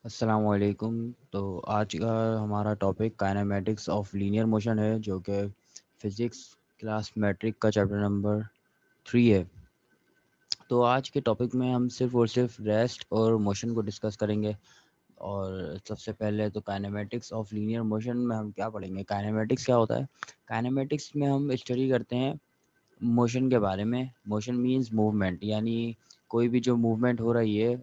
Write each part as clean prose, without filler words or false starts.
السلام علیکم. تو آج کا ہمارا ٹاپک کائنیمیٹکس آف لینئر موشن ہے، جو کہ فزکس کلاس میٹرک کا چیپٹر نمبر 3 ہے. تو آج کے ٹاپک میں ہم صرف اور صرف ریسٹ اور موشن کو ڈسکس کریں گے. اور سب سے پہلے تو کائنیمیٹکس آف لینئر موشن میں ہم کیا پڑھیں گے. کائنیمیٹکس کیا ہوتا ہے؟ کائنیمیٹکس میں ہم اسٹڈی کرتے ہیں موشن کے بارے میں. موشن مینز موومنٹ، یعنی کوئی بھی جو موومنٹ ہو رہی ہے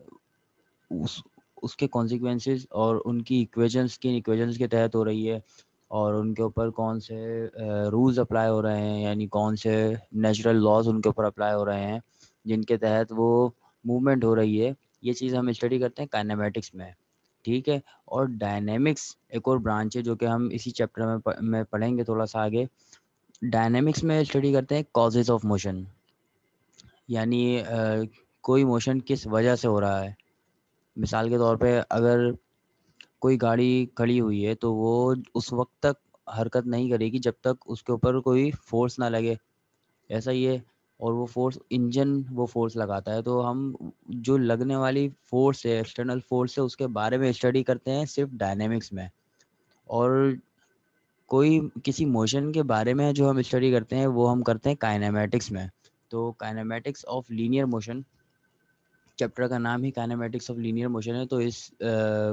اس کے کانسیکوینسز اور ان کی ایکویشنز کے تحت ہو رہی ہے، اور ان کے اوپر کون سے رولز اپلائی ہو رہے ہیں، یعنی کون سے نیچرل لاز ان کے اوپر اپلائی ہو رہے ہیں جن کے تحت وہ موومنٹ ہو رہی ہے. یہ چیز ہم اسٹڈی کرتے ہیں کائنیمیٹکس میں. ٹھیک ہے. اور ڈائنامکس ایک اور برانچ ہے جو کہ ہم اسی چیپٹر میں پڑھیں گے تھوڑا سا آگے. ڈائنامکس میں اسٹڈی کرتے ہیں کازز آف موشن، یعنی کوئی موشن کس وجہ سے ہو رہا ہے. مثال کے طور پہ اگر کوئی گاڑی کھڑی ہوئی ہے تو وہ اس وقت تک حرکت نہیں کرے گی جب تک اس کے اوپر کوئی فورس نہ لگے. ایسا ہی ہے. اور وہ فورس انجن وہ فورس لگاتا ہے، تو ہم جو لگنے والی فورس ہے، ایکسٹرنل فورس ہے، اس کے بارے میں اسٹڈی کرتے ہیں صرف ڈائنامکس میں. اور کوئی کسی موشن کے بارے میں جو ہم اسٹڈی کرتے ہیں وہ ہم کرتے ہیں کائنیمیٹکس میں. تو کائنیمیٹکس آف لینئر موشن چیپٹر کا نام ہی کائنیمیٹکس آف لینئر موشن ہے. تو اس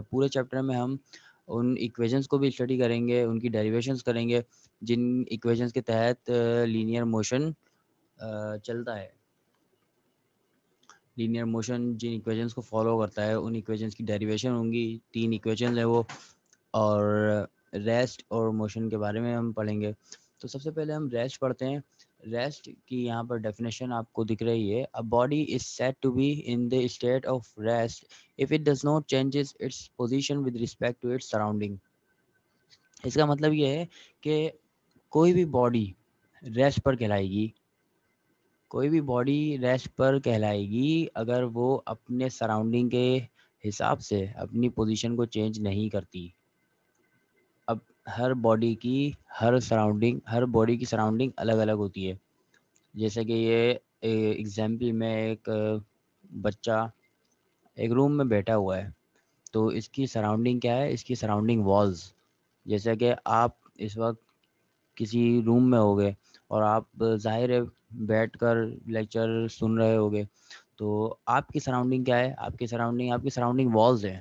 پورے چیپٹر میں ہم ان ایکویشنز کو بھی اسٹڈی کریں گے، ان کی ڈیریویشنز کریں گے جن ایکویشنز کے تحت لینئر موشن چلتا ہے. لینئر موشن جن ایکویشنز کو فالو کرتا ہے ان ایکویشنز کی ڈیریویشن ہوں گی. 3 ایکویشنز ہیں وہ. اور ریسٹ اور موشن کے بارے میں ہم پڑھیں گے. تو سب سے پہلے ہم ریسٹ پڑھتے ہیں. ریسٹ کی یہاں پر ڈیفینیشن آپ کو دکھ رہی ہے. A body is said to be in the state of rest if it does not changes its position with respect to its surrounding. اس کا مطلب یہ ہے کہ کوئی بھی باڈی ریسٹ پر کہلائے گی، کوئی بھی باڈی ریسٹ پر کہلائے گی اگر وہ اپنے سراؤنڈنگ کے حساب سے اپنی پوزیشن کو چینج نہیں کرتی. اب ہر باڈی کی ہر باڈی کی سراؤنڈنگ الگ الگ ہوتی ہے. جیسے کہ یہ ایگزامپل میں ایک بچہ ایک روم میں بیٹھا ہوا ہے، تو اس کی سراؤنڈنگ کیا ہے؟ اس کی سراؤنڈنگ والز. جیسے کہ آپ اس وقت کسی روم میں ہوگے اور آپ ظاہر ہے بیٹھ کر لیکچر سن رہے ہوگے، تو آپ کی سراؤنڈنگ کیا ہے؟ آپ کی سراؤنڈنگ والز ہیں.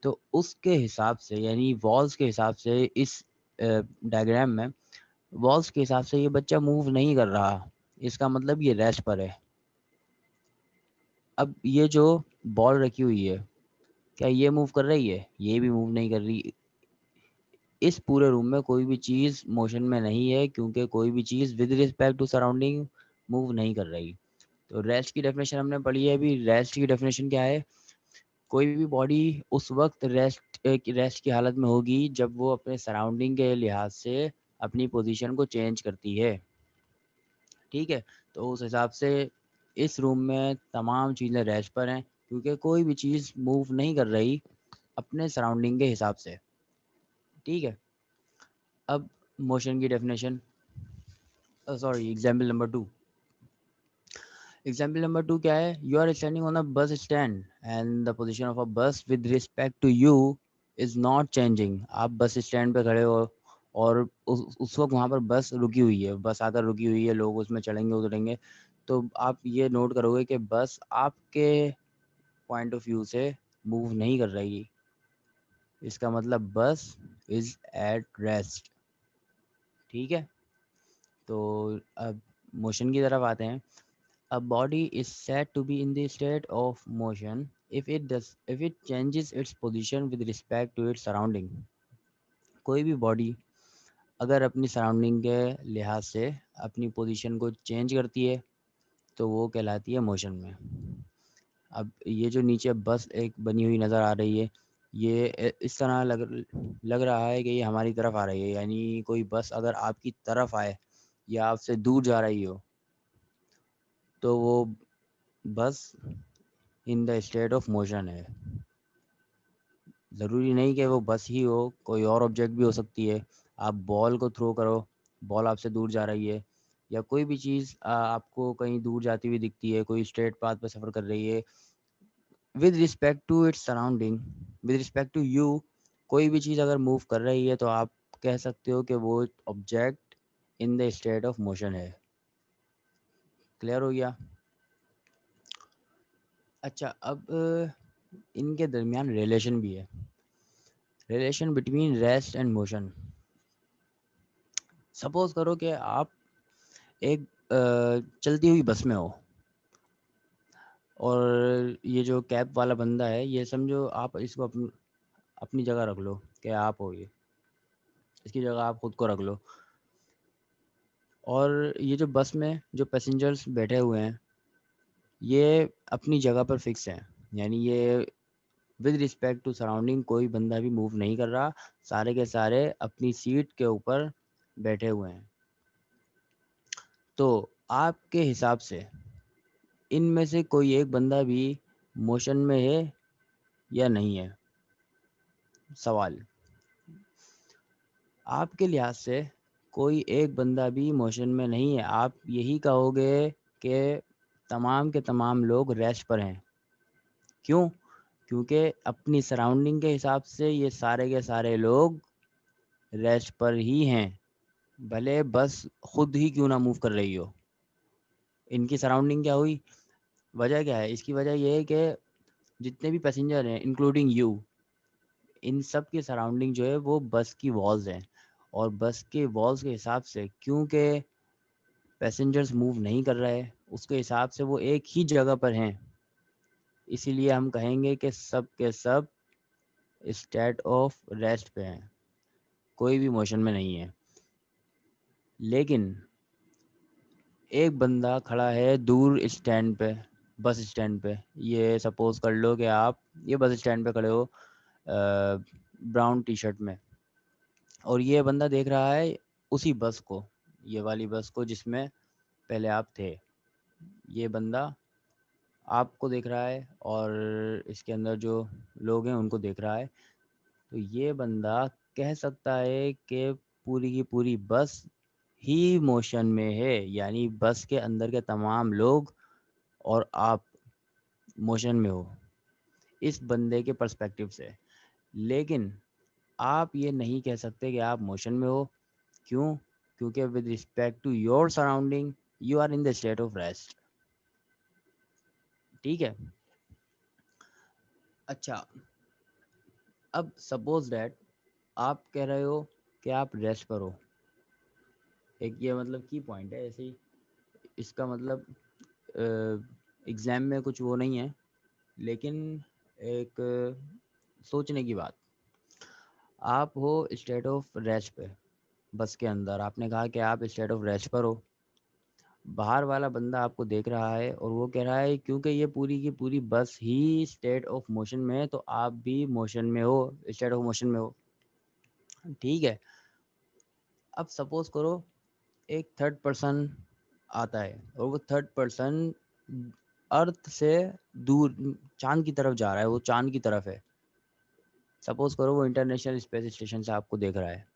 تو اس کے حساب سے، یعنی والز کے حساب سے، اس ڈائیگرام میں والز کے حساب سے یہ بچہ موو نہیں کر رہا. اس کا مطلب یہ ریسٹ پر ہے. اب یہ جو بال رکھی ہوئی ہے، کیا یہ موو کر رہی ہے؟ یہ بھی موو نہیں کر رہی. اس پورے روم میں کوئی بھی چیز موشن میں نہیں ہے، کیونکہ کوئی بھی چیز with respect to surrounding move نہیں کر رہی. تو ریسٹ کی ڈیفینیشن ہم نے پڑھی ہے. ابھی ریسٹ کی ڈیفینیشن کیا ہے؟ کوئی بھی باڈی اس وقت ریسٹ کی حالت میں ہوگی جب وہ اپنے سراؤنڈنگ کے لحاظ سے اپنی پوزیشن کو چینج کرتی ہے. ٹھیک ہے. تو اس حساب سے اس روم میں تمام چیزیں ریسٹ پر ہیں، کیونکہ کوئی بھی چیز موو نہیں کر رہی اپنے سراؤنڈنگ کے حساب سے. ٹھیک ہے. اب موشن کی ڈیفینیشن، سوری، ایگزامپل نمبر 2 کیا ہے؟ You are standing on a bus stand and the position of a bus with respect to you is not changing. آپ بس اسٹینڈ پہ کھڑے ہو اور اس وقت وہاں پر بس رکی ہوئی ہے، بس آ کر رکی ہوئی ہے، لوگ اس میں چڑھیں گے اتریں گے. تو آپ یہ نوٹ کرو گے کہ بس آپ کے پوائنٹ آف ویو سے موو نہیں کر رہی. اس کا مطلب بس از ایٹ ریسٹ. ٹھیک ہے. تو اب موشن کی طرف آتے ہیں. A body is said to be in the state of motion if it changes its position with respect to its surrounding. کوئی بھی باڈی اگر اپنی سراؤنڈنگ کے لحاظ سے اپنی پوزیشن کو چینج کرتی ہے تو وہ کہلاتی ہے موشن میں. اب یہ جو نیچے بس ایک بنی ہوئی نظر آ رہی ہے، یہ اس طرح لگ رہا ہے کہ یہ ہماری طرف آ رہی ہے. یعنی کوئی بس اگر آپ کی طرف آئے یا آپ سے دور جا رہی ہو تو وہ بس ان دا اسٹیٹ آف موشن ہے. ضروری نہیں کہ وہ بس ہی ہو، کوئی اور آبجیکٹ بھی ہو سکتی ہے. آپ بال کو تھرو کرو، بال آپ سے دور جا رہی ہے، یا کوئی بھی چیز آپ کو کہیں دور جاتی ہوئی دکھتی ہے، کوئی اسٹریٹ پاتھ پہ سفر کر رہی ہے with respect to its surrounding. With respect to you کوئی بھی چیز اگر موو کر رہی ہے تو آپ کہہ سکتے ہو کہ وہ object in the state of motion ہے. کلیئر ہو گیا؟ اچھا اب ان کے درمیان ریلیشن بھی ہے. Relation between rest and motion. Suppose کرو کہ آپ ایک چلتی ہوئی بس میں ہو اور یہ جو کیب والا بندہ ہے یہ سمجھو آپ اس کو اپنی جگہ رکھ لو کہ آپ ہو، یہ اس کی جگہ آپ خود کو رکھ لو. اور یہ جو بس میں جو پیسنجرز بیٹھے ہوئے ہیں یہ اپنی جگہ پر فکس ہیں، یعنی یہ ود رسپیکٹ ٹو سراؤنڈنگ کوئی بندہ بھی موو نہیں کر رہا، سارے کے سارے اپنی سیٹ کے اوپر بیٹھے ہوئے ہیں. تو آپ کے حساب سے ان میں سے کوئی ایک بندہ بھی موشن میں ہے یا نہیں ہے؟ سوال آپ کے لحاظ سے کوئی ایک بندہ بھی موشن میں نہیں ہے. آپ یہی کہو گے کہ تمام کے تمام لوگ ریسٹ پر ہیں. کیوں؟ کیونکہ اپنی سراؤنڈنگ کے حساب سے یہ سارے کے سارے لوگ ریسٹ پر ہی ہیں، بھلے بس خود ہی کیوں نہ موو کر رہی ہو. ان کی سراؤنڈنگ کیا ہوئی؟ وجہ کیا ہے؟ اس کی وجہ یہ ہے کہ جتنے بھی پیسنجر ہیں انکلوڈنگ یو، ان سب کی سراؤنڈنگ جو ہے وہ بس کی والز ہیں، اور بس کے والز کے حساب سے کیونکہ پیسنجرز موو نہیں کر رہے اس کے حساب سے وہ ایک ہی جگہ پر ہیں، اسی لیے ہم کہیں گے کہ سب کے سب اسٹیٹ آف ریسٹ پہ ہیں، کوئی بھی موشن میں نہیں ہے. لیکن ایک بندہ کھڑا ہے دور اسٹینڈ پہ، بس اسٹینڈ پہ. یہ سپوز کر لو کہ آپ یہ بس اسٹینڈ پہ کھڑے ہو براؤن ٹی شرٹ میں، اور یہ بندہ دیکھ رہا ہے اسی بس کو، یہ والی بس کو جس میں پہلے آپ تھے. یہ بندہ آپ کو دیکھ رہا ہے اور اس کے اندر جو لوگ ہیں ان کو دیکھ رہا ہے. تو یہ بندہ کہہ سکتا ہے کہ پوری کی پوری بس ہی موشن میں ہے، یعنی بس کے اندر کے تمام لوگ اور آپ موشن میں ہو اس بندے کے پرسپیکٹیو سے. لیکن آپ یہ نہیں کہہ سکتے کہ آپ موشن میں ہو. کیوں؟ کیونکہ with respect to your surrounding you are in the state of rest. ٹھیک ہے. اچھا اب سپوز دیٹ آپ کہہ رہے ہو کہ آپ ریسٹ پر ہو. ایک یہ مطلب کی پوائنٹ ہے، ایسے ہی اس کا مطلب ایگزام میں کچھ وہ نہیں ہے، لیکن ایک سوچنے کی بات. آپ ہو اسٹیٹ آف ریسٹ پہ بس کے اندر، آپ نے کہا کہ آپ اسٹیٹ آف ریسٹ پر ہو. باہر والا بندہ آپ کو دیکھ رہا ہے اور وہ کہہ رہا ہے کیونکہ یہ پوری کی پوری بس ہی اسٹیٹ آف موشن میں ہے تو آپ بھی موشن میں ہو، اسٹیٹ آف موشن میں ہو. ٹھیک ہے. اب سپوز کرو ایک تھرڈ پرسن آتا ہے اور وہ تھرڈ پرسن ارتھ سے دور چاند کی طرف جا رہا ہے، وہ چاند کی طرف ہے. سپوز کرو وہ انٹرنیشنل اسپیس اسٹیشن سے آپ کو دیکھ رہا ہے.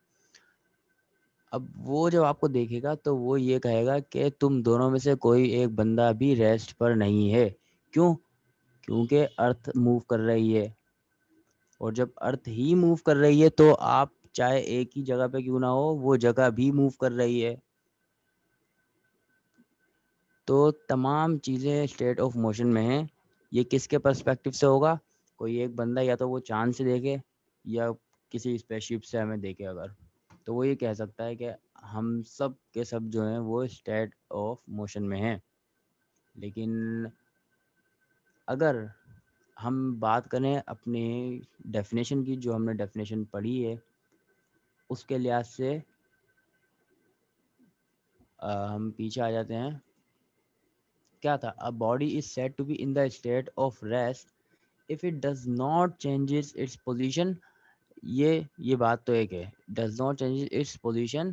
اب وہ جب آپ کو دیکھے گا تو وہ یہ کہے گا کہ تم دونوں میں سے کوئی ایک بندہ بھی ریسٹ پر نہیں ہے. کیوں؟ کیونکہ ارتھ موو کر رہی ہے، اور جب ارتھ ہی موو کر رہی ہے تو آپ چاہے ایک ہی جگہ پہ کیوں نہ ہو وہ جگہ بھی موو کر رہی ہے. تو تمام چیزیں اسٹیٹ آف موشن میں ہیں. یہ کس کے پرسپیکٹیو سے ہوگا؟ کوئی ایک بندہ یا تو وہ چاند سے دیکھے یا کسی اسپیس شپ سے ہمیں دیکھے اگر، تو وہ یہ کہہ سکتا ہے کہ ہم سب کے سب جو ہیں وہ اسٹیٹ آف موشن میں ہیں. لیکن اگر ہم بات کریں اپنی ڈیفینیشن کی، جو ہم نے ڈیفینیشن پڑھی ہے اس کے لحاظ سے ہم پیچھے آ جاتے ہیں. کیا تھا؟ A body is said to be in the state of rest if it does not changes its position. یہ بات تو ایک ہے does not changes its position.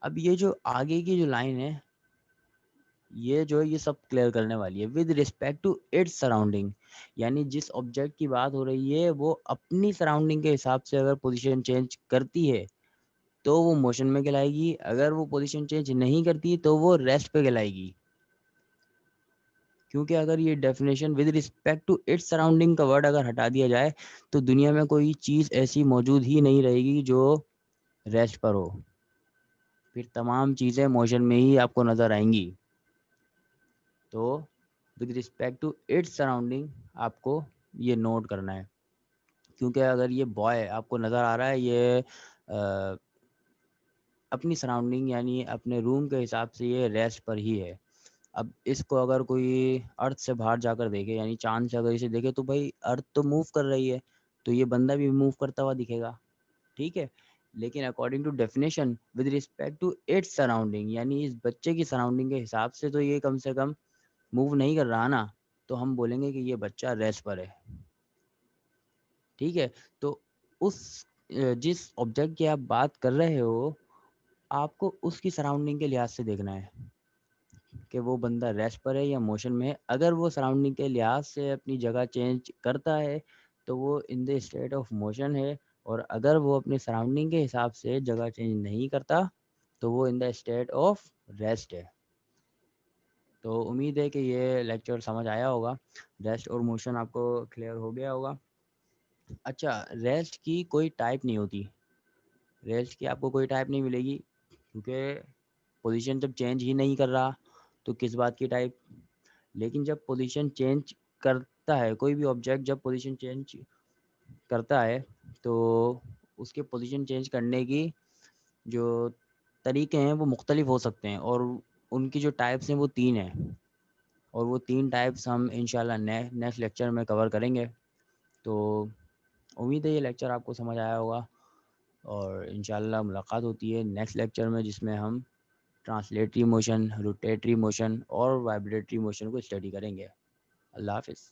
اب یہ جو آگے کی جو لائن ہے یہ جو یہ سب کلیئر کرنے والی ہے. with respect to its surrounding، یعنی جس آبجیکٹ کی بات ہو رہی ہے وہ اپنی سراؤنڈنگ کے حساب سے اگر پوزیشن چینج کرتی ہے تو وہ موشن میں کہلائے گی، اگر وہ پوزیشن چینج نہیں کرتی تو وہ ریسٹ پہ کہلائے گی. کیونکہ اگر یہ definition with respect to its surrounding کا ورڈ اگر ہٹا دیا جائے تو دنیا میں کوئی چیز ایسی موجود ہی نہیں رہے گی جو ریسٹ پر ہو. پھر تمام چیزیں موشن میں ہی آپ کو نظر آئیں گی. تو with respect to its surrounding آپ کو یہ نوٹ کرنا ہے. کیونکہ اگر یہ بوائے آپ کو نظر آ رہا ہے یہ اپنی سراؤنڈنگ یعنی اپنے روم کے حساب سے یہ ریسٹ پر ہی ہے. اب اس کو اگر کوئی ارتھ سے باہر جا کر دیکھے یعنی چاند سے اگر اسے دیکھے تو بھائی ارتھ تو موو کر رہی ہے تو یہ بندہ بھی موو کرتا ہوا دکھے گا. ٹھیک ہے. لیکن according to definition with respect to its surrounding یعنی اس بچے کی سراؤنڈنگ کے حساب سے تو یہ کم سے کم موو نہیں کر رہا نا, تو ہم بولیں گے کہ یہ بچہ ریسٹ پر ہے. ٹھیک ہے. تو اس جس آبجیکٹ کی آپ بات کر رہے ہو آپ کو اس کی سراؤنڈنگ کے لحاظ سے دیکھنا ہے کہ وہ بندہ ریسٹ پر ہے یا موشن میں ہے. اگر وہ سراؤنڈنگ کے لحاظ سے اپنی جگہ چینج کرتا ہے تو وہ ان دا اسٹیٹ آف موشن ہے, اور اگر وہ اپنی سراؤنڈنگ کے حساب سے جگہ چینج نہیں کرتا تو وہ ان دا اسٹیٹ آف ریسٹ ہے. تو امید ہے کہ یہ لیکچر سمجھ آیا ہوگا. ریسٹ اور موشن آپ کو کلیئر ہو گیا ہوگا. اچھا, ریسٹ کی کوئی ٹائپ نہیں ہوتی. ریسٹ کی آپ کو کوئی ٹائپ نہیں ملے گی کیونکہ پوزیشن جب چینج ہی نہیں کر رہا تو کس بات کی ٹائپ. لیکن جب پوزیشن چینج کرتا ہے کوئی بھی آبجیکٹ جب پوزیشن چینج کرتا ہے تو اس کے پوزیشن چینج کرنے کی جو طریقے ہیں وہ مختلف ہو سکتے ہیں, اور ان کی جو ٹائپس ہیں وہ 3 ہیں, اور وہ 3 ٹائپس ہم انشاءاللہ نیکسٹ لیکچر میں کور کریں گے. تو امید ہے یہ لیکچر آپ کو سمجھ آیا ہوگا, اور انشاءاللہ ملاقات ہوتی ہے نیکسٹ لیکچر میں جس میں ہم ٹرانسلیٹری موشن, روٹیٹری موشن اور وائبریٹری موشن کو اسٹڈی کریں گے. اللہ حافظ.